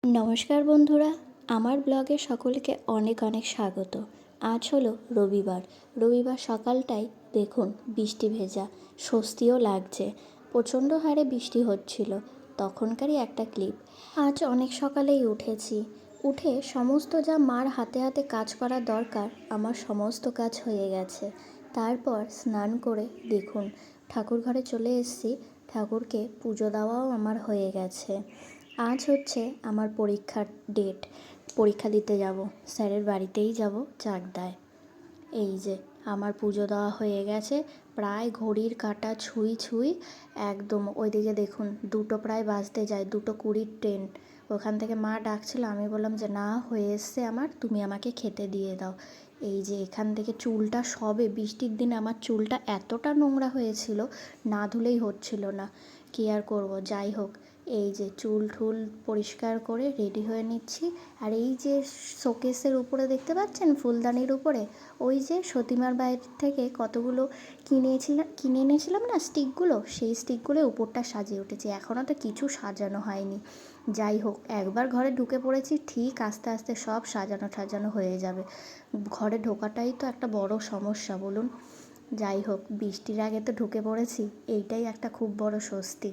নমস্কার বন্ধুরা, আমার ব্লগে সকলকে অনেক অনেক স্বাগত। আজ হলো রবিবার সকালটাই দেখুন বৃষ্টি ভেজা, স্বস্তিও লাগছে। প্রচণ্ড হারে বৃষ্টি হচ্ছিল, তখনকারই একটা ক্লিপ। আজ অনেক সকালেই উঠে সমস্ত যা মার হাতে হাতে কাজ করা দরকার আমার সমস্ত কাজ হয়ে গেছে। তারপর স্নান করে দেখুন ঠাকুর ঘরে চলে এসেছি, ঠাকুরকে পুজো দেওয়াও আমার হয়ে গেছে। আজ হচ্ছে আমার পরীক্ষার ডেট, পরীক্ষা দিতে যাব, স্যারের বাড়িতেই যাব চাকদায়। এই যে আমার পুজো দেওয়া হয়ে গেছে, প্রায় ঘড়ির কাঁটা ছুঁই ছুঁই একদম। ওইদিকে দেখুন 2টো প্রায় বাজতে যায়, 2:20 ট্রেন। ওখান থেকে মা ডাকছিল, আমি বললাম যে না, হয়ে এসছে আমার, তুমি আমাকে খেতে দিয়ে দাও। এই যে এখান থেকে চুলটা সবে বৃষ্টির দিনে আমার চুলটা এতটা নোংরা হয়েছিল, না ধুলেই হচ্ছিল না। কী আর করব, যাই হোক। এই যে চুল ঠুল পরিষ্কার করে রেডি হয়ে নিচ্ছি। আর এই যে শোকেসের উপরে দেখতে পাচ্ছেন, ফুলদানির উপরে ওই যে সতীমার বাইরে থেকে কতগুলো কিনে এনেছিলাম না স্টিকগুলো, সেই স্টিকগুলো উপরটা সাজিয়ে উঠেছি। এখনও তো কিছু সাজানো হয়নি। যাই হোক, একবার ঘরে ঢুকে পড়েছি, ঠিক আস্তে আস্তে সব সাজানো হয়ে যাবে। ঘরে ঢোকাটাই তো একটা বড় সমস্যা বলুন। যাই হোক, বৃষ্টির আগে তো ঢুকে পড়েছি, এইটাই একটা খুব বড় স্বস্তি।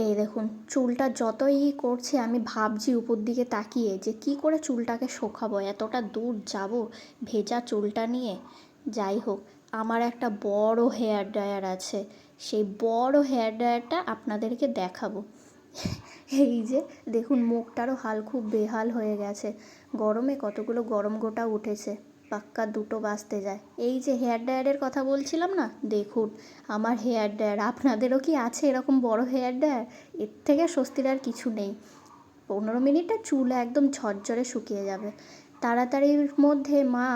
এই দেখুন চুলটা যতই করছে, আমি ভাবছি উপর দিকে তাকিয়ে যে কি করে চুলটাকে শোকাবো, এতটা দূর যাব ভেজা চুলটা নিয়ে। যাই হোক, আমার একটা বড় হেয়ার ড্রায়ার আছে, সেই বড় হেয়ার ড্রায়ারটা আপনাদেরকে দেখাবো। এই যে দেখুন মুখটারও হাল খুব বেহাল হয়ে গেছে, গরমে কতগুলো গরম গোটা উঠেছে। পাক্কা 2টো বাজতে যায়। এই যে হেয়ার ড্রায়ারের কথা বলছিলাম না, দেখুন আমার হেয়ার ড্রায়ার। আপনাদেরও কি আছে এরকম বড় হেয়ার ড্রায়ার? এর থেকে স্বস্তির আর কিছু নেই। 15 মিনিটে চুল একদম ঝরঝরে শুকিয়ে যাবে। তাড়াতাড়ির মধ্যে মা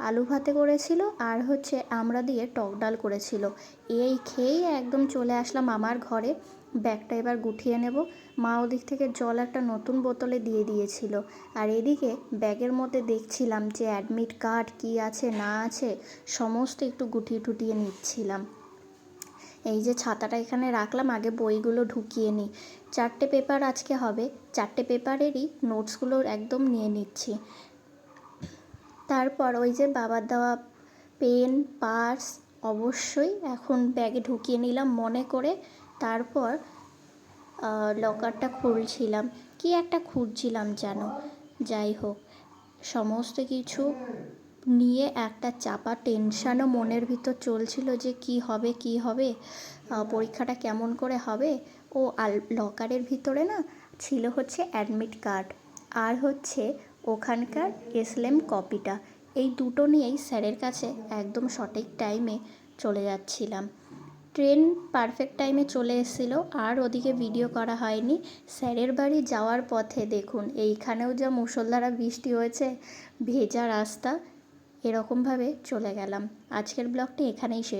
আলু ভাতে করেছিল, আর হচ্ছে আমড়া দিয়ে টক ডাল করেছিল। এই খেয়েই একদম চলে আসলাম আমার ঘরে। ব্যাগটা এবার গুটিয়ে নেব। মা ওদিক থেকে জল একটা নতুন বোতলে দিয়ে দিয়েছিল, আর এদিকে ব্যাগের মধ্যে দেখছিলাম যে অ্যাডমিট কার্ড কী আছে না আছে সমস্ত একটু গুটিয়ে টুটিয়ে নিচ্ছিলাম। এই যে ছাতাটা এখানে রাখলাম, আগে বইগুলো ঢুকিয়ে নিই। 4টে পেপার আজকে হবে, 4টে পেপারেরই নোটসগুলো একদম নিয়ে নিচ্ছি। তারপর ওই যে বাবার দেওয়া পেন, পার্স অবশ্যই এখন ব্যাগে ঢুকিয়ে নিলাম মনে করে। তারপর লকারটা খুলছিলাম, কি একটা খুঁজছিলাম যেন। যাই হোক, সমস্ত কিছু নিয়ে একটা চাপা টেনশানও মনের ভিতর চলছিল যে কি হবে, পরীক্ষাটা কেমন করে হবে। ও লকারের ভিতরে না ছিল হচ্ছে অ্যাডমিট কার্ড, আর হচ্ছে ওখানকার এসএলএম কপিটা। এই দুটো নিয়েই স্যারের কাছে একদম সঠিক টাইমে চলে যাচ্ছিলাম। ট্রেন পারফেক্ট টাইমে চলে এসেছিলো, আর ওদিকে ভিডিও করা হয়নি। স্যারের বাড়ি যাওয়ার পথে দেখুন এইখানেও যা মুষলধারা বৃষ্টি হয়েছে, ভেজা রাস্তা, এরকমভাবে চলে গেলাম। আজকের ব্লগটি এখানেই শেষ।